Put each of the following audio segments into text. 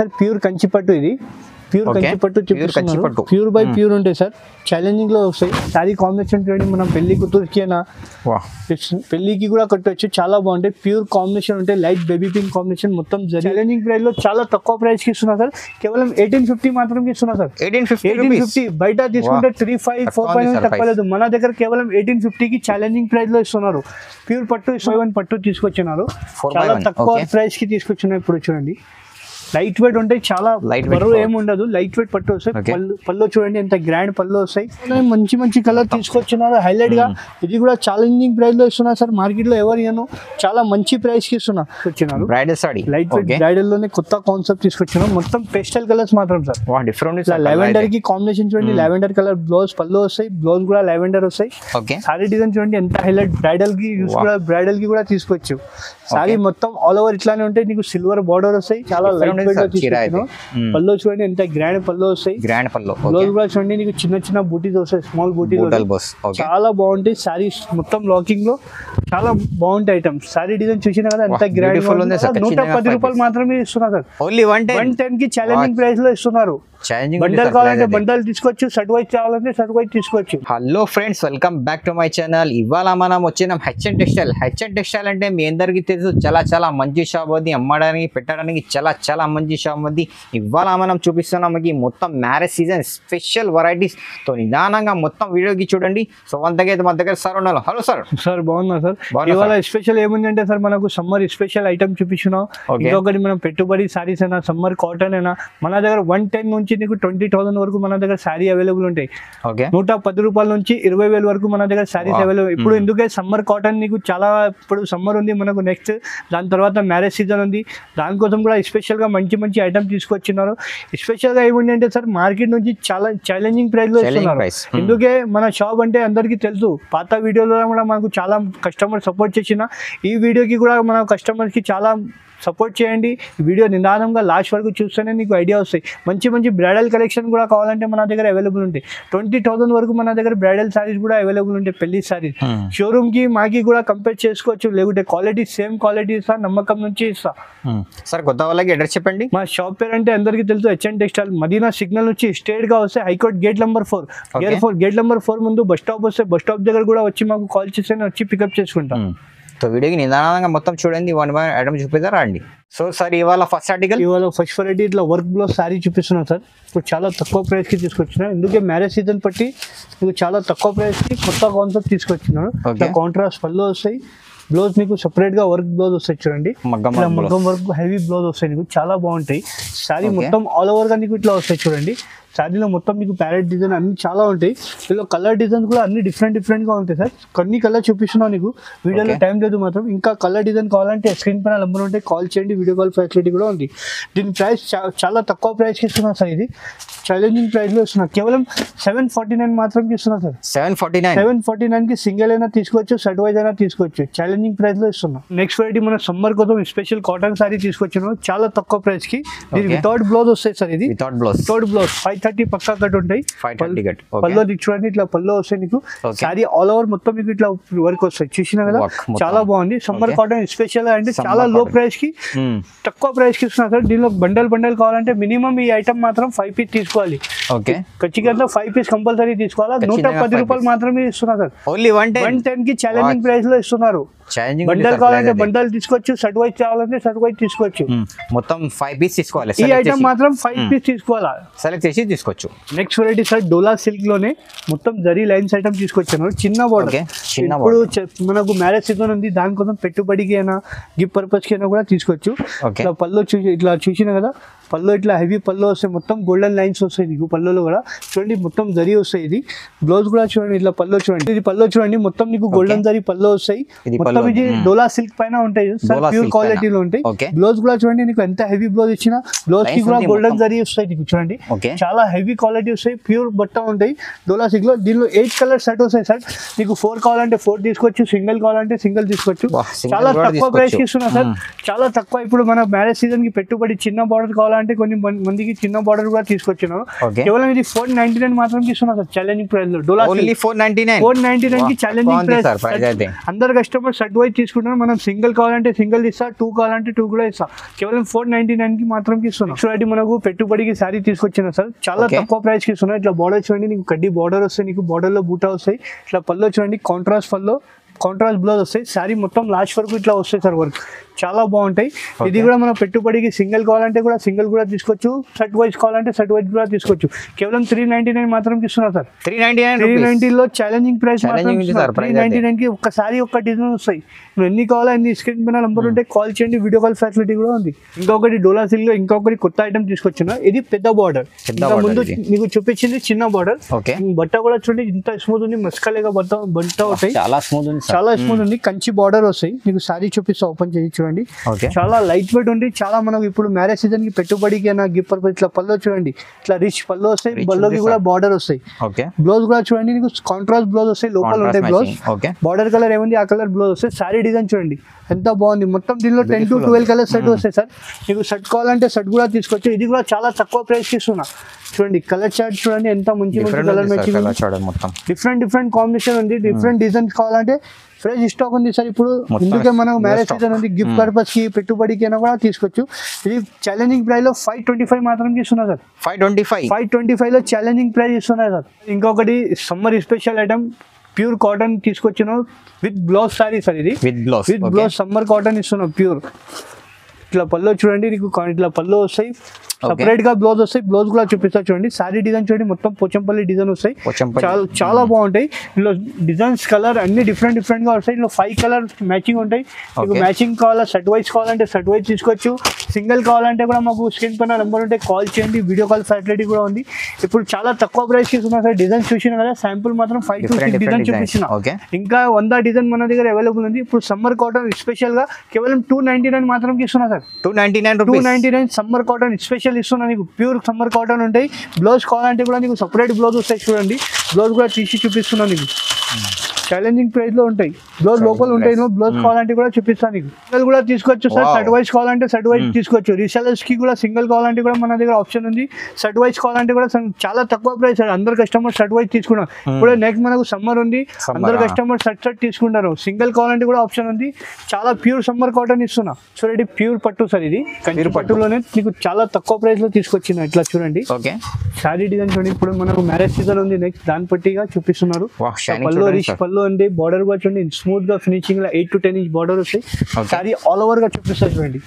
Sir pure కంచిపట్టు ఇది pure కంచిపట్టు చూపిస్తున్నారు pure by pure ఉంటాయి సార్ ఛాలెంజింగ్ లో వస్తాయి సారీ కాంబినేషన్ చూడండి మనం పెళ్లి కూతురికి అయినా పెళ్లికి కూడా కట్టవచ్చు చాలా బాగుంటాయి ప్యూర్ కాంబినేషన్ ఉంటాయి లైట్ బేబీ పింక్ కాంబినేషన్ మొత్తం ఛాలెంజింగ్ ప్రైస్ లో చాలా తక్కువ ప్రైస్ కి ఇస్తున్నా సార్ కేవలం 1850 మాత్రమే ఇస్తున్నా సార్ 1850 బయట తీసుకుంటే 35-45 తక్కువ లేదు మన దగ్గర కేవలం 1850 కి ఛాలెంజింగ్ ప్రైస్ లో ఇస్తున్నారు ప్యూర్ పట్టు 7 పట్టు తీసుకొచ్చినారు చాలా తక్కువ ప్రైస్ కి తీసుకొచ్చినారు ఇప్పుడు చూడండి లైట్ వెయిట్ ఉంటాయి చాలా బరువు ఏమి ఉండదు లైట్ వెయిట్ పట్టు వస్తాయి పళ్ళు చూడండి ఎంత గ్రాండ్ పళ్ళు వస్తాయి మంచి మంచి కలర్ తీసుకొచ్చినారు హైలైట్ గా ఇది కూడా ఛాలెంజింగ్ ప్రైస్ లో ఇస్తున్నారు సార్ మార్కెట్ లో ఎవరు ఇయ్యను చాలా మంచి ప్రైస్ కి ఇస్తున్నారు bridal sorry light weight bridal లోనే కొత్త కాన్సెప్ట్ తీసుకొచ్చినారు మొత్తం పేస్టల్ కలర్స్ మాత్రం సార్ డిఫరెంట్ లెవెండర్ కి కాంబినేషన్ చూడండి లెవెండర్ కలర్ బ్లౌజ్ పళ్ళు వస్తాయి బ్లౌజ్ కూడా లెవెండర్ వస్తాయి సారీ డిజైన్ చూడండి ఎంత హైలైట్ బ్రైడల్ కి యూస్ కూడా బ్రైడల్ కి కూడా తీసుకోవచ్చు సారీ మొత్తం ఆల్ ఓవర్ ఇట్లానే ఉంటాయి నీకు సిల్వర్ బార్డర్ వస్తాయి చాలా పళ్ళు చూడండి ఎంత గ్రాండ్ పళ్ళు వస్తాయి గ్రాండ్ పళ్ళు బ్లౌజ్ కూడా చూడండి నీకు చిన్న చిన్న బూటీస్ వస్తాయి స్మాల్ బూటీస్ చాలా బాగుంటాయి సారీస్ మొత్తం లాకింగ్ లో చాలా బాగుంటాయి ఐటమ్స్ సారీ డిజైన్ చూసినా కదా ఎంత గ్రాండ్ 110 రూపాయలు మాత్రమే ఇస్తున్నారు సార్ ఓన్లీ 110 కి ఛాలెంజింగ్ ప్రైస్ లో ఇస్తున్నారు బండల్ కావాలంటే బండల్ తీసుకోవచ్చు షర్ట్ వైజ్ కావాలంటే షర్ట్ వైజ్ తీసుకోవచ్చు hello friends welcome back to my channel ఇవాళ మనం వచ్చినాం హెచ్ఎన్ టెక్స్టైల్ అంటే మీ అందరికీ తెలుసు చాలా మంచి షాప్ ఉంది అమ్మడానికి పెట్టడానికి చాలా మంచి షాప్ ఉంది ఇవాళ మనం చూపిస్తున్నాం మనకి మొత్తం మ్యారేజ్ సీజన్ స్పెషల్ వెరైటీస్ తో నిదానంగా మొత్తం వీడియోకి చూడండి సో అంతకైతే మన దగ్గర సార్ ఉన్నారు హలో సార్ బాగున్నా సార్ ఇవాళ స్పెషల్ ఏముందంటే సార్ మనకు సమ్మర్ స్పెషల్ ఐటమ్ చూపిస్తున్నాం ఇంకొకటి మనం పెట్టుబడి సారీస్ అయినా సమ్మర్ కాటన్ అయినా మన దగ్గర 110 నుంచి నీకు 20,000 వరకు మన దగ్గర శారీ అవైలబుల్ ఉంటాయి 110 రూపాయల నుంచి 20,000 వరకు మన దగ్గర శారీస్ అవైలబుల్ ఇప్పుడు ఎందుకే సమ్మర్ కాటన్ నీకు చాలా ఇప్పుడు సమ్మర్ ఉంది మనకు నెక్స్ట్ దాని తర్వాత మ్యారేజ్ సీజన్ ఉంది దానికోసం కూడా స్పెషల్ గా మంచి ఐటమ్ తీసుకొచ్చినారు స్పెషల్ గా ఏముంది అంటే సార్ మార్కెట్ నుంచి చాలా ఛాలెంజింగ్ ప్రైస్ లో ఇస్తున్నారు ఎందుకే మన షాప్ అంటే అందరికీ తెలుసు పాత వీడియోలో కూడా మనకు చాలా కస్టమర్ సపోర్ట్ చేసిన ఈ వీడియోకి కూడా మన కస్టమర్స్ కి చాలా సపోర్ట్ చేయండి వీడియో నిదానంగా లాస్ట్ వరకు చూస్తేనే నీకు ఐడియా వస్తాయి మంచి బ్రైడల్ కలెక్షన్ కూడా కావాలంటే మన దగ్గర అవైలబుల్ ఉంటాయి 20,000 వరకు మన దగ్గర బ్రైడల్ సారీస్ కూడా అవైలబుల్ ఉంటాయి పెళ్లి సారీస్ షోరూమ్ కి మాకి కూడా కంపేర్ చేసుకోవచ్చు లేకుంటే క్వాలిటీ సేమ్ క్వాలిటీ ఇస్తా నమ్మకం నుంచి ఇస్తా సార్ కొత్త వాళ్ళకి అడ్రస్ చెప్పండి మా షాప్ పేరు అంటే అందరికీ తెలుసు హెచ్ఎన్ టెక్స్టైల్ మదీనా సిగ్నల్ నుంచి స్ట్రేట్ గా వస్తే high court gate number 4 gate number 4 ముందు బస్ స్టాప్ వస్తే బస్ స్టాప్ దగ్గర కూడా వచ్చి మాకు కాల్ చేస్తే వచ్చి పికప్ చేసుకుంటాం సో వీడియోకి నిదానంగా మొత్తం చూడండి 1 ఐటమ్ చూపిస్తారా అండి సో సార్ ఇవాళ ఫస్ట్ వెరైటీ ఇట్లా వర్క్ బ్లౌజ్ సారీ చూపిస్తున్నాం సార్ ఇప్పుడు చాలా తక్కువ ప్రైస్ కి తీసుకొచ్చిన ఎందుకంటే మ్యారేజ్ సీజన్ బట్టి మీకు చాలా తక్కువ ప్రైస్ కి కొత్త కాన్సెప్ట్ తీసుకొచ్చినారు కాంట్రాస్ట్ పళ్ళు వస్తాయి బ్లౌజ్ మీకు సెపరేట్ గా వర్క్ బ్లౌజ్ వస్తాయి చూడండి మగ్గం వర్క్ హెవీ బ్లౌజ్ వస్తాయి నీకు చాలా బాగుంటాయి సారీ మొత్తం ఆల్ ఓవర్ గా నీకు ఇట్లా వస్తాయి చూడండి శారీలో మొత్తం మీకు ప్యారెట్ డిజైన్ అన్ని చాలా ఉంటాయి ఇందులో కలర్ డిజైన్స్ కూడా అన్ని డిఫరెంట్ గా ఉంటాయి సార్ కొన్ని కలర్ చూపిస్తున్నావు నీకు వీడియోలో టైం లేదు మాత్రం ఇంకా కలర్ డిజైన్ కావాలంటే స్క్రీన్ పైన నెంబర్ ఉంటే కాల్ చేయండి వీడియో కాల్ ఫెసిలిటీ కూడా ఉంది దీని ప్రైస్ చాలా తక్కువ ప్రైస్కి ఇస్తున్నాం సార్ ఇది ఛాలెంజింగ్ ప్రైస్ లో ఇస్తున్నా కేవలం 749 మాత్రం ఇస్తున్నా సార్ 749 కి సింగిల్ అయినా తీసుకోవచ్చు షర్ట్ వైజ్ అయినా తీసుకోవచ్చు ఛాలెంజింగ్ ప్రైస్ లో ఇస్తున్నా నెక్స్ట్ వెరైటీ మన సమ్మర్ కోసం స్పెషల్ కాటన్ సారీ తీసుకొచ్చాను చాలా తక్కువ ప్రైస్ కి వితౌట్ బ్లౌజ్ వస్తాయి సార్ ఇది వితౌట్ బ్లౌజ్ 530 పక్కా కట్ ఉంటాయి పల్లో చూడండి ఇట్లా పల్లో వస్తాయి నీకు సారీ ఆల్ ఓవర్ మొత్తం మీకు ఇట్లా వర్క్ వస్తాయి చూసినా కదా చాలా బాగుంది సమ్మర్ కాటన్ స్పెషల్ అంటే చాలా లో ప్రైస్ కి తక్కువ ప్రైస్ కి ఇస్తున్నా సార్ దీనిలో బండల్ కావాలంటే మినిమం ఈ ఐటమ్ మాత్రం 5 పీస్ తీసుకోవాలి ఖచ్చితంగా 5 పీస్ కంపల్సరీ తీసుకోవాలా 110 రూపాయలు మాత్రమే ఇస్తున్నా సార్ ఓన్లీ 110 కి ఛాలెంజింగ్ ప్రైస్ లో ఇస్తున్నారు బండల్ కావాలంటే బండల్ తీసుకోవచ్చు షర్ట్ వైజ్ కావాలంటే షర్ట్ వైజ్ తీసుకోవచ్చు మొత్తం 5 పీస్ తీసుకోవాలి ఈ ఐటమ్ మాత్రం 5 పీస్ తీసుకోవాలా సెలెక్ట్ చేసి తీసుకోవచ్చు నెక్స్ట్ వెరైటీ సార్ డోలా సిల్క్ లోనే మొత్తం జరీ లైన్స్ ఐటమ్ తీసుకొచ్చాను చిన్న బార్డర్ ఇప్పుడు మనకు మ్యారేజ్ సీజన్ ఉంది దానికోసం పెట్టుబడికి అయినా గిఫ్ట్ పర్పస్ కి అయినా కూడా తీసుకోవచ్చు ఇట్లా పళ్ళు ఇట్లా చూసినా కదా పళ్ళు ఇట్లా హెవీ పళ్ళు వస్తాయి మొత్తం గోల్డెన్ లైన్స్ వస్తాయి నీకు పళ్ళులో కూడా చూడండి మొత్తం జరీ వస్తాయి ఇది బ్లౌజ్ కూడా చూడండి ఇట్లా పళ్ళు చూడండి ఇది పళ్ళు చూడండి మొత్తం నీకు గోల్డెన్ జరీ పళ్ళు వస్తాయి మొత్తం ఇది డోలా సిల్క్ పైన ఉంటాయి సార్ ప్యూర్ క్వాలిటీలో ఉంటాయి బ్లౌజ్ కూడా చూడండి నీకు ఎంత హెవీ బ్లౌజ్ ఇచ్చినా బ్లౌజ్ కి కూడా గోల్డెన్ జరీ వస్తాయి నీకు చూడండి చాలా హెవీ క్వాలిటీ వస్తాయి ప్యూర్ బట్ట ఉంటాయి డోలా సిల్క్ లో దీనిలో 8 కలర్ సెట్ వస్తాయి సార్ నీకు 4 కావాలంటే కావాలంటే 4 తీసుకోవచ్చు, సింగిల్ కావాలంటే సింగిల్ తీసుకోవచ్చు. చాలా తక్కువ ప్రైస్ కి ఇస్తున్నా సార్, చాలా తక్కువ. ఇప్పుడు మన మ్యారేజ్ సీజన్ కి పెట్టుబడి చిన్న బార్డర్ కావాలంటే కొన్ని మందికి చిన్న బార్డర్ కూడా తీసుకొచ్చాను. కేవలం ఇది 499 మాత్రం ఇస్తున్నా సార్ ఛాలెంజింగ్ ప్రైస్ లో. డోలా 499 కి ఛాలెంజింగ్ ప్రైస్. అందరు కస్టమర్ షర్ట్ వైజ్ తీసుకుంటున్నారు. మనం సింగిల్ కావాలంటే సింగిల్ ఇస్తా, 2 కావాలంటే 2 కూడా ఇస్తా. కేవలం 499 కి మాత్రం ఇస్తున్నాం. నెక్స్ట్ మనకు పెట్టుబడికి శారీ తీసుకొచ్చిన సార్, చాలా తక్కువ ప్రైస్ కి ఇస్తున్నా. ఇట్లా బార్డర్ చూడండి, నీకు కడ్డీ బార్డర్ వస్తాయి, నీకు బార్డర్ లో బూటా వస్తాయి. ఇట్లా పళ్ళు చూడండి, కాంట్రాస్ట్ పళ్ళు, కాంట్రాస్ట్ బ్లౌజ్ వస్తాయి. శారీ మొత్తం లాస్ట్ వరకు ఇట్లా వస్తాయి సార్ వర్క్, చాలా బాగుంటాయి. ఇది కూడా మన పెట్టుబడికి సింగిల్ కావాలంటే కూడా సింగిల్ కూడా తీసుకోవచ్చు, షర్ట్ వైజ్ కావాలంటే షర్ట్ వైజ్ కూడా తీసుకోవచ్చు. కేవలం 399 మాత్రం ఇస్తున్నా సార్. 390 లో ఛాలెంజింగ్ ప్రైస్. 399 కి ఒక్కసారి ఒక్క డిజైన్ వస్తాయి. నువ్వు ఎన్ని కావాలో అన్ని స్క్రీన్ పైన నంబర్ ఉంటే కాల్ చేయండి, వీడియో కాల్ ఫెసిలిటీ కూడా ఉంది. ఇంకొకటి డోలా సిల్క్ లో ఇంకొకటి కొత్త ఐటమ్ తీసుకొచ్చిన, ఇది పెద్ద బార్డర్. ముందు నీకు చూపించింది చిన్న బార్డర్. బట్ట కూడా చూడండి ఇంత స్మూత్ ఉంది, మస్కలేగా బట్ట అవుతాయి, చాలా స్మూత్ ఉంది. కంచి బార్డర్ వస్తాయి. నీకు సారీ చూపిస్తా, ఓపెన్ చేసి చూడండి. చాలా లైట్ వెయిట్ ఉంది. చాలా మనకు ఇప్పుడు మ్యారేజ్ సీజన్ కి పెట్టుబడికి గిఫ్ట్ పర్పస్. ఇట్లా పళ్ళు చూడండి, ఇట్లా రిచ్ పళ్ళు వస్తాయి, పళ్ళుకి కూడా బార్డర్ వస్తాయి. బ్లౌజ్ కూడా చూడండి, నీకు కాంట్రాస్ట్ బ్లౌజ్ వస్తాయి, లోపల ఉంటాయి బ్లౌజ్. బార్డర్ కలర్ ఏముంది ఆ కలర్ బ్లౌజ్ వస్తాయి. సారీ డిజైన్ చూడండి ఎంత బాగుంది. మొత్తం దీనిలో 10 to 12 కలర్ సెట్ వస్తాయి సార్. నీకు షర్ట్ కావాలంటే షర్ట్ కూడా తీసుకోవచ్చు. ఇది కూడా చాలా తక్కువ ప్రైస్ ఇస్తున్నా. చూడండి కలర్ చార్ట్ చూడండి ఎంత మంచి కలర్ మ్యాచింగ్, డిఫరెంట్ కాంబినేషన్ ఉంది. డిఫరెంట్ డిజైన్స్ కావాలంటే ఫ్రెష్ స్టాక్ ఉంది సార్ ఇప్పుడు. ఇందుకే మనం మ్యారేజ్ సీజన్ ఉంది, గిఫ్ట్ పర్పస్ కి పెట్టుబడికి అయినా కూడా తీసుకోవచ్చు. ఇది ఛాలెంజింగ్ ప్రైస్ లో 525 మాత్రం ఇస్తున్నా సార్. 525 లో ఛాలెంజింగ్ ప్రైస్ ఇస్తున్నా సార్. ఇంకొకటి summer special item pure cotton తీసుకొచ్చిన విత్ బ్లౌజ్ సారీ సార్. ఇది విత్ బ్లౌజ్ సమ్మర్ కాటన్ ఇస్తున్నాం ప్యూర్. ఇట్లా పళ్ళు చూడండి, నీకు ఇట్లా పళ్ళు వస్తాయి, సపరేట్ గా బ్లౌజ్ వస్తాయి. బ్లౌజ్ కూడా చూపిస్తా చూడండి. సారీ డిజైన్ చూడండి, మొత్తం పోచంపల్లి డిజైన్ వస్తాయి, చాలా బాగుంటాయి. ఇందులో డిజైన్స్ కలర్ అన్ని డిఫరెంట్ గా వస్తాయి. ఇందులో 5 కలర్ మ్యాచింగ్ ఉంటాయి. మీకు మ్యాచింగ్ కావాలా, షర్ట్ వైజ్ కావాలంటే షర్ట్ వైజ్ తీసుకోవచ్చు. సింగిల్ కావాలంటే కూడా మాకు స్క్రీన్ పైన నెంబర్ ఉంటే కాల్ చేయండి, వీడియో కాల్ ఫెసిలిటీ కూడా ఉంది. ఇప్పుడు చాలా తక్కువ ప్రైస్ ఇస్తున్నా సార్. డిజైన్ చూసిన కదా, శాంపుల్ మాత్రం 5 to 6 డిజైన్ చూపించిన. ఇంకా 100 డిజైన్ మన దగ్గర అవైలబుల్ ఉంది. ఇప్పుడు సమ్మర్ కాటన్ స్పెషల్ గా కేవలం 299 మాత్రం ఇస్తున్నా సార్. 299 సమ్మర్ కాటన్ స్పెషల్ ఇస్తున్నా. నీకు ప్యూర్ సమ్మర్ కాటన్ ఉంటాయి. బ్లౌజ్ కావాలంటే కూడా నీకు సపరేట్ బ్లౌజ్ వస్తాయి చూడండి. బ్లౌజ్ కూడా తీసి చూపిస్తున్నా నీకు. ఛాలెంజింగ్ ప్రైస్ లో ఉంటాయి. బ్లౌజ్ లోపల ఉంటాయి. బ్లౌజ్ కావాలంటే కూడా చూపిస్తాను నీకు. సింగిల్ కూడా తీసుకోవచ్చు సార్. షర్ట్ వైజ్ కావాలంటే షర్ట్ వైజ్ తీసుకోవచ్చు. రీసెలర్స్ కి కూడా సింగిల్ కావాలంటే కూడా మన దగ్గర ఆప్షన్ ఉంది. షర్ట్ వైజ్ కావాలంటే కూడా చాలా తక్కువ ప్రైస్. అందరు కస్టమర్ షర్ట్ వైజ్ తీసుకున్నారు. ఇప్పుడు నెక్స్ట్ మనకు సమ్మర్ ఉంది, అందరు కస్టమర్ షర్ట్ తీసుకుంటారు. సింగిల్ కావాలంటే కూడా ఆప్షన్ ఉంది. చాలా ప్యూర్ సమ్మర్ కాటన్ ఇస్తున్నా. చూడండి ప్యూర్ పట్టు సార్. ఇది కంచి పట్టులోనే నీకు చాలా తక్కువ ప్రైస్ లో తీసుకొచ్చిన. ఇట్లా చూడండి శారీ డిజైన్ చూడండి. ఇప్పుడు మనకు మ్యారేజ్ సీజన్ ఉంది, నెక్స్ట్ దాని పట్టిగా చూపిస్తున్నారు. పళ్ళు రిచ్ పళ్ళు ఉంది. బార్డర్ కూడా చూడండి స్మూత్ గా ఫినిషింగ్ లో 8 to 10 ఇంచ్ బార్డర్ వస్తాయి. సారీ ఆల్ ఓవర్ గా చూపిస్తారు చూడండి.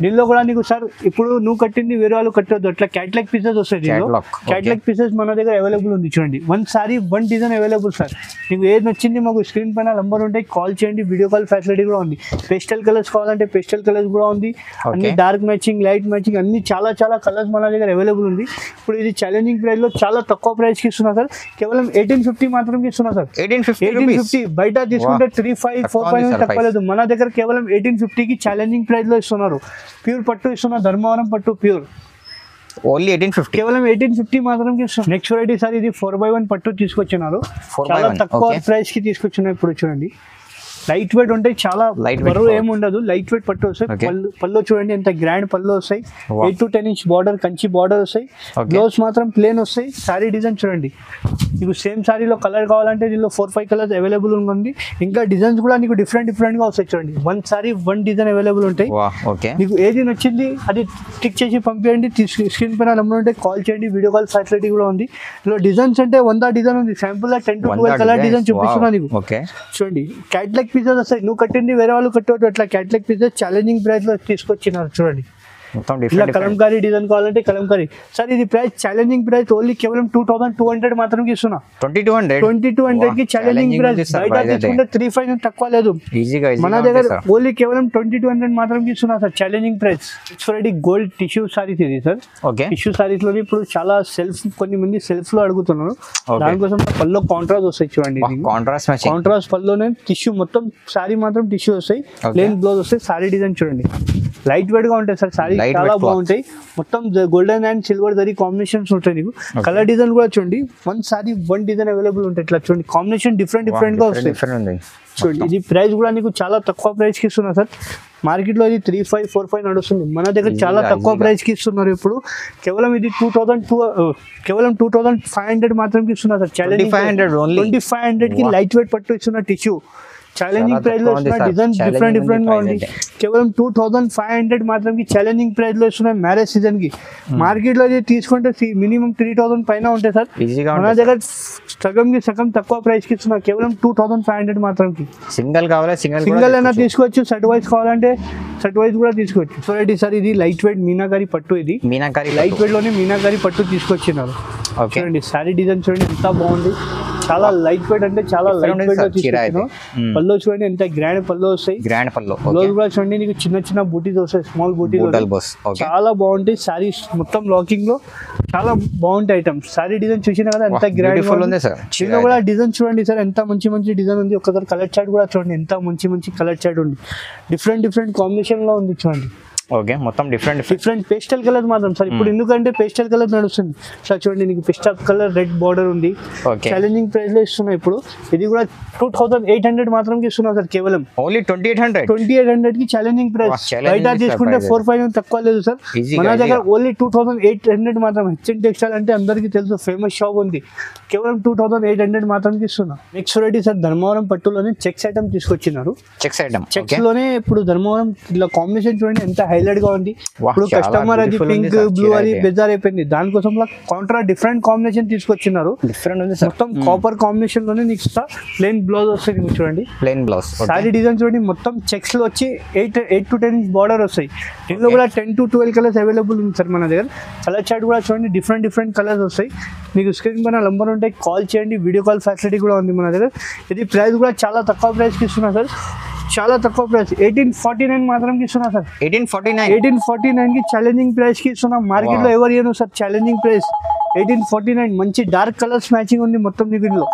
దీనిలో కూడా నీకు సార్ ఇప్పుడు నువ్వు కట్టింది వేరే వాళ్ళు కట్టొద్దు, అట్లా క్యాట్లాగ్ పీసెస్ వస్తాయి. దీనిలో క్యాట్లాగ్ పీసెస్ మన దగ్గర అవైలబుల్ ఉంది చూడండి. 1 సారీ 1 డిజైన్ అవైలబుల్ సార్. నీకు ఏది నచ్చింది మాకు స్క్రీన్ పైన నంబర్ ఉంటాయి, కాల్ చేయండి, వీడియో కాల్ ఫెసిలిటీ కూడా ఉంది. పేస్టల్ కలర్స్ కావాలంటే పేస్టల్ కలర్స్ కూడా ఉంది. అన్ని డార్క్ మ్యాచింగ్, లైట్ మ్యాచింగ్ అన్ని చాలా కలర్స్ మన దగ్గర అవైలబుల్ ఉంది. ఇప్పుడు ఇది ఛాలెంజింగ్ ప్రైస్ లో చాలా తక్కువ ప్రైస్ కి ఇస్తున్నా సార్. కేవలం 1850 మాత్రం ఇస్తున్నా సార్. 1850 బయట తీసుకుంటే 35, 4 తక్కువ లేదు. మన దగ్గర కేవలం 1850 కి ఛాలెంజింగ్ ప్రైస్ లో ఇస్తున్నారు. ప్యూర్ పట్టు ఇస్తున్నా, ధర్మవరం పట్టు ప్యూర్. ఓన్లీ 1850, కేవలం 1850 మాత్రం ఇస్తున్నారు. నెక్స్ట్ వెరైటీ సార్ ఇది 4x1 పట్టు తీసుకొచ్చినారు. చాలా తక్కువ ప్రైస్ కి తీసుకొచ్చినారు. ఇప్పుడు చూడండి లైట్ వెయిట్ ఉంటాయి, చాలా బరువు ఏమి ఉండదు. లైట్ వెయిట్ పట్టు వస్తాయి. పళ్ళు చూడండి ఎంత గ్రాండ్ పళ్ళు వస్తాయి. 8 to 10 inch border, Kanchi border వస్తాయి. బ్లౌజ్ మాత్రం ప్లేన్ వస్తాయి. సారీ డిజైన్ చూడండి. నీకు సేమ్ సారీలో కలర్ కావాలంటే దీనిలో 4-5 కలర్స్ అవైలబుల్ ఉంది. ఇంకా డిజైన్స్ కూడా నీకు డిఫరెంట్ గా వస్తాయి చూడండి. 1 సారీ 1 డిజైన్ అవైలబుల్ ఉంటాయి. నీకు ఏది నచ్చింది అది టిక్ చేసి పంపించండి. స్క్రీన్ పైన నెంబర్ ఉంటే కాల్ చేయండి, వీడియో కాల్ ఫెసిలిటీ కూడా ఉంది. ఇందులో డిజైన్స్ అంటే 100 డిజైన్ ఉంది. శాంపుల్ 10 to 12 కలర్ డిజైన్ చూపిస్తున్నా నీకు. చూడండి క్యాట్లాగ్ పీసెస్ వస్తాయి. నువ్వు కట్టింది వేరే వాళ్ళు కట్టవద్దు, అట్లా క్యాట్లాగ్ పీసెస్ ఛాలెంజింగ్ ప్రైస్ లో తీసుకొచ్చినారు చూడండి. ఇలా కలంకారీ డిజైన్ కావాలంటే కలంకారీ. సార్ ఇది ప్రైస్ ఛాలెంజింగ్ ప్రైస్ ఓన్లీ కేవలం 2200 మాత్రం ఇస్తున్నా. 2200 కి ఛాలెంజింగ్ ప్రైస్. బయట తీసుకుంటే 35 తక్కువ లేదు. మన దగ్గర ఓన్లీ కేవలం 2200 మాత్రం ఇస్తున్నా సార్ ఛాలెంజింగ్ ప్రైస్. చూడండి గోల్డ్ టిష్యూ సారీస్ ఇది సార్. టిష్యూ సారీస్ లో ఇప్పుడు చాలా కొన్ని మంది సెల్ఫ్ లో అడుగుతున్నారు. దానికోసం పళ్ళు కాంట్రాస్ట్ వస్తాయి చూడండి. కాంట్రాస్ట్ పళ్ళునే టిష్యూ మొత్తం సారీ మాత్రం టిష్యూ వస్తాయి. ప్లేన్ బ్లౌజ్ వస్తాయి. సారీ డిజైన్ చూడండి లైట్ వెయిట్ గా ఉంటాయి సార్ సారీ, చాలా బాగుంటాయి. మొత్తం golden and silver zari combinations ఉంటాయి నీకు. కలర్ డిజైన్ కూడా చూడండి, one sorry one design available ఉంటాయి. ఇట్లా చూడండి కాంబినేషన్ డిఫరెంట్ గా వస్తాయి. చూడండి ఇది ప్రైస్ కూడా నీకు చాలా తక్కువ ప్రైస్ కి ఇస్తున్నా సార్. మార్కెట్ లో ఇది 3545 నడుస్తుంది, మన దగ్గర చాలా తక్కువ ప్రైస్ కి ఇస్తున్నారు ఇప్పుడు. కేవలం ఇది 2500 మాత్రం ఇస్తున్నారు సార్. 2500 కి లైట్ వెయిట్ పట్టు ఇస్తున్న టిష్యూ. ఛాలెంజింగ్ ప్రైస్ లో ఇస్తున్న డిజైన్ డిఫరెంట్ గా ఉంది. కేవలం 2500 మాత్రం ఛాలెంజింగ్ ప్రైస్ లో ఇస్తున్న మ్యారేజ్ సీజన్ కి. మార్కెట్ లో తీసుకుంటే మినిమం 3000 పైన ఉంటాయి సార్. మన దగ్గర సగం తక్కువ ప్రైస్ కి ఇస్తున్నారు, కేవలం 2500 మాత్రం. సింగిల్ కావాలి సింగిల్ అయినా తీసుకోవచ్చు, సెట్ వైజ్ కావాలంటే సెట్ వైజ్ కూడా తీసుకోవచ్చు. సో రెడీ సార్, ఇది లైట్ వెయిట్ మీనాకారి పట్టు. ఇది మీనాకారి లైట్ వెయిట్ లోనే మీనాకారి పట్టు తీసుకొచ్చినారు. చూడండి సారీ డిజైన్ చూడండి ఎంత బాగుంది, చాలా లైట్ వెయిట్ అంటే చాలా లైట్ వెయిట్ లో తీసుకొచ్చాను. పళ్ళు చూడండి ఎంత గ్రాండ్ పళ్ళు వస్తాయి. గ్రాండ్ పళ్ళు కూడా చూడండి, నీకు చిన్న బూటీస్ వస్తాయి, స్మాల్ బూటీస్ చాలా బాగుంటాయి. సారీస్ మొత్తం లాకింగ్ లో చాలా బాగుంటాయి ఐటమ్స్. సారీ డిజైన్ చూసినా కదా ఎంత గ్రాండ్ ఉంది సార్. దీనిలో కూడా డిజైన్ చూడండి సార్ ఎంత మంచి డిజైన్ ఉంది. ఒకసారి కలర్ చార్ట్ కూడా చూడండి ఎంత మంచి కలర్ చార్ట్ ఉంది. డిఫరెంట్ కాంబినేషన్ లో ఉంది చూడండి. ఓకే, మొత్తం డిఫరెంట్ పేస్టల్ కలర్ మాత్రం సార్ ఇప్పుడు, ఎందుకంటే పేస్టల్ కలర్ నడుస్తుంది సార్. చూడండి నీకు పేస్టల్ కలర్ రెడ్ బార్డర్ ఉంది. ఛాలెంజింగ్ ప్రైస్ లో ఇస్తున్నా ఇప్పుడు. ఇది కూడా 2800 మాత్రం ఇస్తున్నా సార్. కేవలం ఓన్లీ 2800 కి ఛాలెంజింగ్ ప్రైస్. బయట తీసుకుంటే 4-5 తక్కువ లేదు సార్. మన దగ్గర ఓన్లీ 2800 మాత్రం. హెచ్ఎన్ టెక్స్టైల్ అంటే అందరికి తెలుసు, ఫేమస్ షాప్ ఉంది. కేవలం 2800 మాత్రం ఇస్తున్నా. నెక్స్ట్ వెరైటీ సార్ ధర్మవరం పట్టులోనే చెక్స్ ఐటమ్ తీసుకొచ్చినారు. చెక్స్ లోనే ఇప్పుడు ధర్మవరం ఇలా కాంబినేషన్ చూడండి ఎంత హైలైట్ గా ఉంది. ఇప్పుడు కస్టమర్ అది పింక్ బ్లూ అది బెజార్ అయిపోయింది, దానికోసం కాంట్రా డిఫరెంట్ కాంబినేషన్ తీసుకొచ్చినారు. మొత్తం కాపర్ కాంబినేషన్ లోనే నీకు ప్లెయిన్ బ్లౌజ్ వస్తుంది. చూడండి ప్లెయిన్ బ్లౌజ్. సారీ డిజైన్ చూడండి, మొత్తం చెక్స్ లో వచ్చి 8 to 10 ఇంచ్ బార్డర్ వస్తాయి. దీనిలో కూడా 10 to 12 కలర్స్ అవైలబుల్ ఉంది సార్ మన దగ్గర. కలర్ చార్ట్ కూడా చూడండి డిఫరెంట్ కలర్స్ వస్తాయి. మీకు స్క్రీన్ పైన నంబర్ ఉంటాయి, కాల్ చేయండి. వీడియో కాల్ ఫెసిలిటీ కూడా ఉంది మన దగ్గర. ఇది ప్రైస్ కూడా చాలా తక్కువ ప్రైస్ కి ఇస్తున్నా సార్. చాలా తక్కువ ప్రైస్ 1849 మాత్రం ఇస్తున్నా సార్. 1849 కి ఛాలెంజింగ్ ప్రైస్ కి ఇస్తున్నా. మార్కెట్ లో ఎవరు ఇవ్వను సార్ ఛాలెంజింగ్ ప్రైస్. 1849 మంచి డార్క్ కలర్స్ మ్యాచింగ్ ఉంది మొత్తం దీనిలో.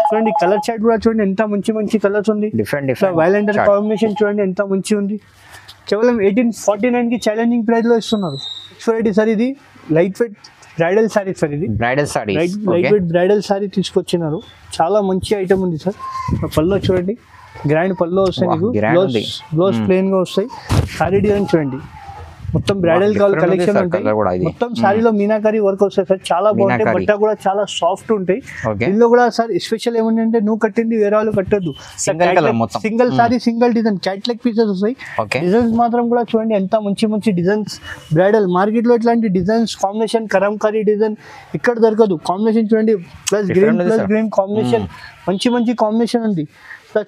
చూడండి కలర్ చార్ట్ కూడా చూడండి ఎంత మంచి కలర్స్ ఉంది. డిఫరెంట్ వైలెండర్ కాంబినేషన్ చూడండి ఎంత మంచి ఉంది. కేవలం 1849 కి ఛాలెంజింగ్ ప్రైస్ లో ఇస్తున్నారు. చూడండి సార్, ఇది light weight bridal sorry sir. ఇది లైట్ వెయిట్ బ్రైడల్ సారీ తీసుకొచ్చినారు. చాలా మంచి ఐటమ్ ఉంది సార్. పళ్ళు చూడండి గ్రాండ్ పళ్ళు వస్తాయి నీకు. బ్లౌజ్ ప్లెయిన్ గా వస్తాయి. సారీ డిజైన్ చూడండి మొత్తం బ్రైడల్ కలెక్షన్ ఉంటాయి. మొత్తం సారీలో మీనాకారి వర్క్ వస్తాయి సార్. చాలా బాగుంటాయి. బట్ట కూడా చాలా సాఫ్ట్ ఉంటాయి. దీనిలో కూడా సార్ స్పెషల్ ఏముంది అంటే నువ్వు కట్టింది వేరే వాళ్ళు కట్టద్దు. Single sari single design catalogue pieces వస్తాయి. డిజైన్స్ మాత్రం కూడా చూడండి ఎంత మంచి డిజైన్స్. బ్రైడల్ మార్కెట్ లో ఇట్లాంటి డిజైన్స్ కాంబినేషన్ కరంకారీ డిజైన్ ఇక్కడ దొరకదు. కాంబినేషన్ చూడండి ప్లస్ గ్రీన్ కాంబినేషన్ మంచి కాంబినేషన్ ఉంది.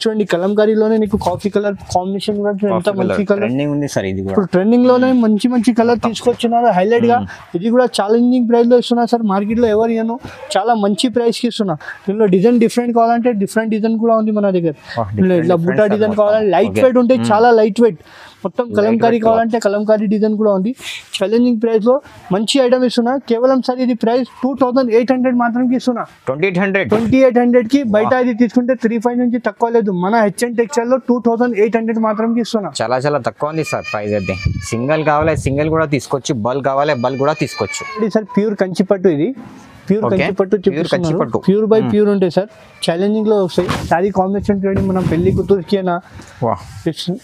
చూడండి కలంకారీలోనే నీకు కాఫీ కలర్ కాంబినేషన్ కూడా ఎంత మంచి కలర్ ఉంది సార్. ఇది ఇప్పుడు ట్రెండింగ్ లోనే మంచి కలర్ తీసుకొచ్చినారు హైలైట్ గా. ఇది కూడా ఛాలెంజింగ్ ప్రైస్ లో ఇస్తున్నా సార్. మార్కెట్ లో ఎవరు ఇవ్వను, చాలా మంచి ప్రైస్ కి ఇస్తున్నా. దీనిలో డిజైన్ డిఫరెంట్ కావాలంటే డిఫరెంట్ డిజైన్ కూడా ఉంది మన దగ్గర. ఇట్లా బుటా డిజైన్ కావాలంటే లైట్ వెయిట్ ఉంటే చాలా లైట్ వెయిట్. మొత్తం కలంకారీ కావాలంటే కలంకారీ డిజైన్ కూడా ఉంది. ఛాలెంజింగ్ ప్రైస్ లో మంచి ఐటమ్ ఇస్తున్నా. కేవలం సార్ ఇది ప్రైస్ 2800 మాత్రం ఇస్తున్నా. 2800 కి. బయట ఇది తీసుకుంటే 35 నుంచి తక్కువ లేదు. మన హెచ్ఎన్ టెక్స్టైల్ లో 2800 మాత్రం ఇస్తున్నా. చాలా తక్కువ ఉంది సార్ ప్రైస్ అయితే. సింగిల్ కావాలి సింగిల్ కూడా తీసుకోవచ్చు, బల్క్ కావాలి బల్క్ కూడా తీసుకోవచ్చు. ఇది సార్ ప్యూర్ కంచి పట్టు. ఇది ప్యూర్ కంచి పట్టు చూపిస్తున్నాను. ప్యూర్ బై ప్యూర్ ఉంటాయి సార్. ఛాలెంజింగ్ లో వస్తాయి. సారీ కాంబినేషన్ చూడండి, మనం పెళ్లి కూతురికి అయినా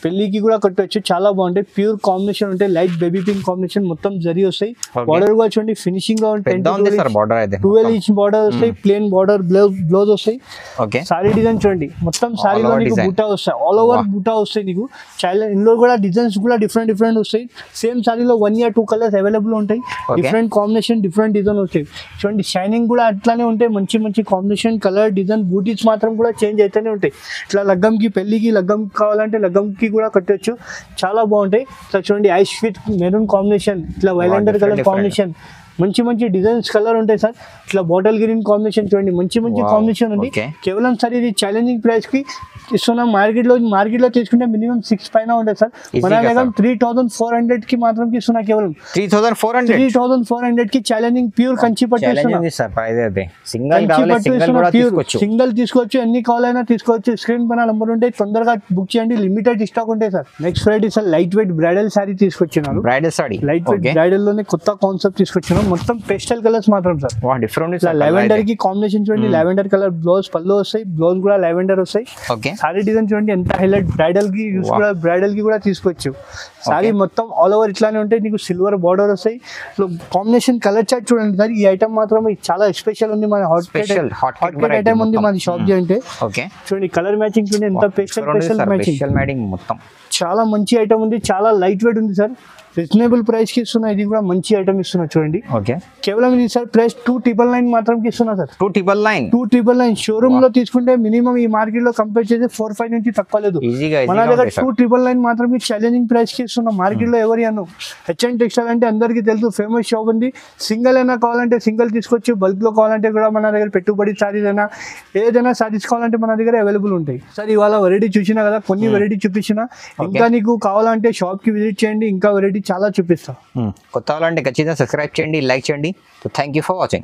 పెళ్లికి కూడా కట్టవచ్చు. చాలా బాగుంటాయి. ప్యూర్ కాంబినేషన్ ఉంటాయి. లైట్ బేబీ పింక్ కాంబినేషన్ మొత్తం జరీ వస్తాయి. బార్డర్ కూడా చూడండి ఫినిషింగ్ గా ఉంటాయి. 12 ఇంచ్ బార్డర్ వస్తాయి. ప్లెయిన్ బార్డర్ బ్లౌజ్ వస్తాయి. సారీ డిజైన్ చూడండి మొత్తం సారీలో నీకు బూటా వస్తాయి. ఆల్ ఓవర్ బూటా వస్తాయి నీకు. ఇందులో కూడా డిజైన్స్ కూడా డిఫరెంట్ వస్తాయి. సేమ్ సారీలో 1 or 2 కలర్స్ అవైలబుల్ ఉంటాయి. డిఫరెంట్ కాంబినేషన్ డిఫరెంట్ డిజైన్ వస్తాయి. చూడండి షైనింగ్ కూడా అట్లానే ఉంటాయి. మంచి కాంబినేషన్ కలర్ డిజైన్ బూటీస్ మాత్రం కూడా చేంజ్ అయితేనే ఉంటాయి. ఇట్లా లగ్గంకి పెళ్లికి లగ్గం కావాలంటే లగ్గంకి కూడా కట్టొచ్చు. చాలా బాగుంటాయి. ఇట్లా చూడండి ఐస్ విత్ మెరూన్ కాంబినేషన్, ఇట్లా వైలెండర్ కలర్ కాంబినేషన్ మంచి మంచి డిజైన్స్ కలర్ ఉంటాయి సార్. ఇట్లా బాటిల్ గ్రీన్ కాంబినేషన్ చూడండి, మంచి మంచి కాంబినేషన్ ఉంది. కేవలం సార్ ఇది ఛాలెంజింగ్ ప్రైస్ కి ఇస్తున్నాం. మార్కెట్ లో తీసుకుంటే మినిమం 6 పైన ఉంటుంది సార్. మన దగ్గర 3400 కి మాత్రం ఇస్తున్నా. కేవలం 3400 కి ఛాలెంజింగ్ ప్యూర్ కంచి పట్టు సింగిల్ తీసుకోవచ్చు, ఎన్ని కావాలైనా తీసుకోవచ్చు. స్క్రీన్ పైన నంబర్ ఉంటే తొందరగా బుక్ చేయండి, లిమిటెడ్ స్టాక్ ఉంటాయి sir. Next variety sir light weight bridal sorry తీసుకొచ్చినారు. లైట్ వెయిట్ బ్రైడల్ లోనే కొత్త కాన్సెప్ట్ తీసుకొచ్చినాం. మొత్తం పేస్టల్ కలర్స్ మాత్రం సార్. లెవెండర్ కి కాంబినేషన్ చూడండి, లెవెండర్ కలర్ బ్లౌజ్ పళ్ళు వస్తాయి, బ్లౌజ్ కూడా లెవెండర్ వస్తాయి. సారీ డిజైన్ చూడండి ఎంత హైలైట్, బ్రైడల్ కి యూస్ కూడా బ్రైడల్ కి కూడా తీసుకోవచ్చు. సారీ మొత్తం ఆల్ ఓవర్ ఇట్లానే ఉంటాయి, నీకు సిల్వర్ బార్డర్ వస్తాయి. కాంబినేషన్ కలర్ చార్ట్ చూడండి సార్. ఈ ఐటమ్ మాత్రం చాలా స్పెషల్ ఉంది, మన హాట్ కేక్ ఐటమ్ ఉంది మన షాప్ అంటే. చూడండి కలర్ మ్యాచింగ్ చూడండి ఎంత స్పెషల్ మ్యాచింగ్, మొత్తం చాలా మంచి ఐటమ్ ఉంది, చాలా లైట్ వెయిట్ ఉంది సార్. రీజనబుల్ ప్రైస్ కి ఇస్తున్నా. ఇది కూడా మంచి ఐటమ్ ఇస్తున్నా చూడండి. కేవలం ఇది సార్ ప్రైస్ 299 మాత్రం ఇస్తున్నా సార్. 299 షోరూమ్ లో తీసుకుంటే మినిమం ఈ మార్కెట్ లో కంపేర్ చేసి 4-5 నుంచి తక్కువ లేదు. మన దగ్గర 299 మాత్రం ఛాలెంజింగ్ ప్రైస్ కి ఇస్తున్నా. మార్కెట్ లో ఎవరి అను హెచ్ఎన్ టెక్స్టైల్ అంటే అందరికీ తెలుసు, ఫేమస్ షాప్ ఉంది. సింగిల్ అయినా కావాలంటే సింగిల్ తీసుకోవచ్చు, బల్క్ లో కావాలంటే కూడా మన దగ్గర పెట్టుబడి సారీస్ అయినా ఏదైనా సారీస్ కావాలంటే మన దగ్గర అవైలబుల్ ఉంటాయి సార్. ఇవాళ వెరైటీ చూసినా కదా, కొన్ని వెరైటీ చూపించిన. ఇంకా నీకు కావాలంటే షాప్ కి విజిట్ చేయండి, ఇంకా వెరైటీ చాలా చూపిస్తాం. కొత్త వాళ్ళంటే ఖచ్చితంగా సబ్స్క్రైబ్ చేయండి, లైక్ చేయండి. Thank you for watching.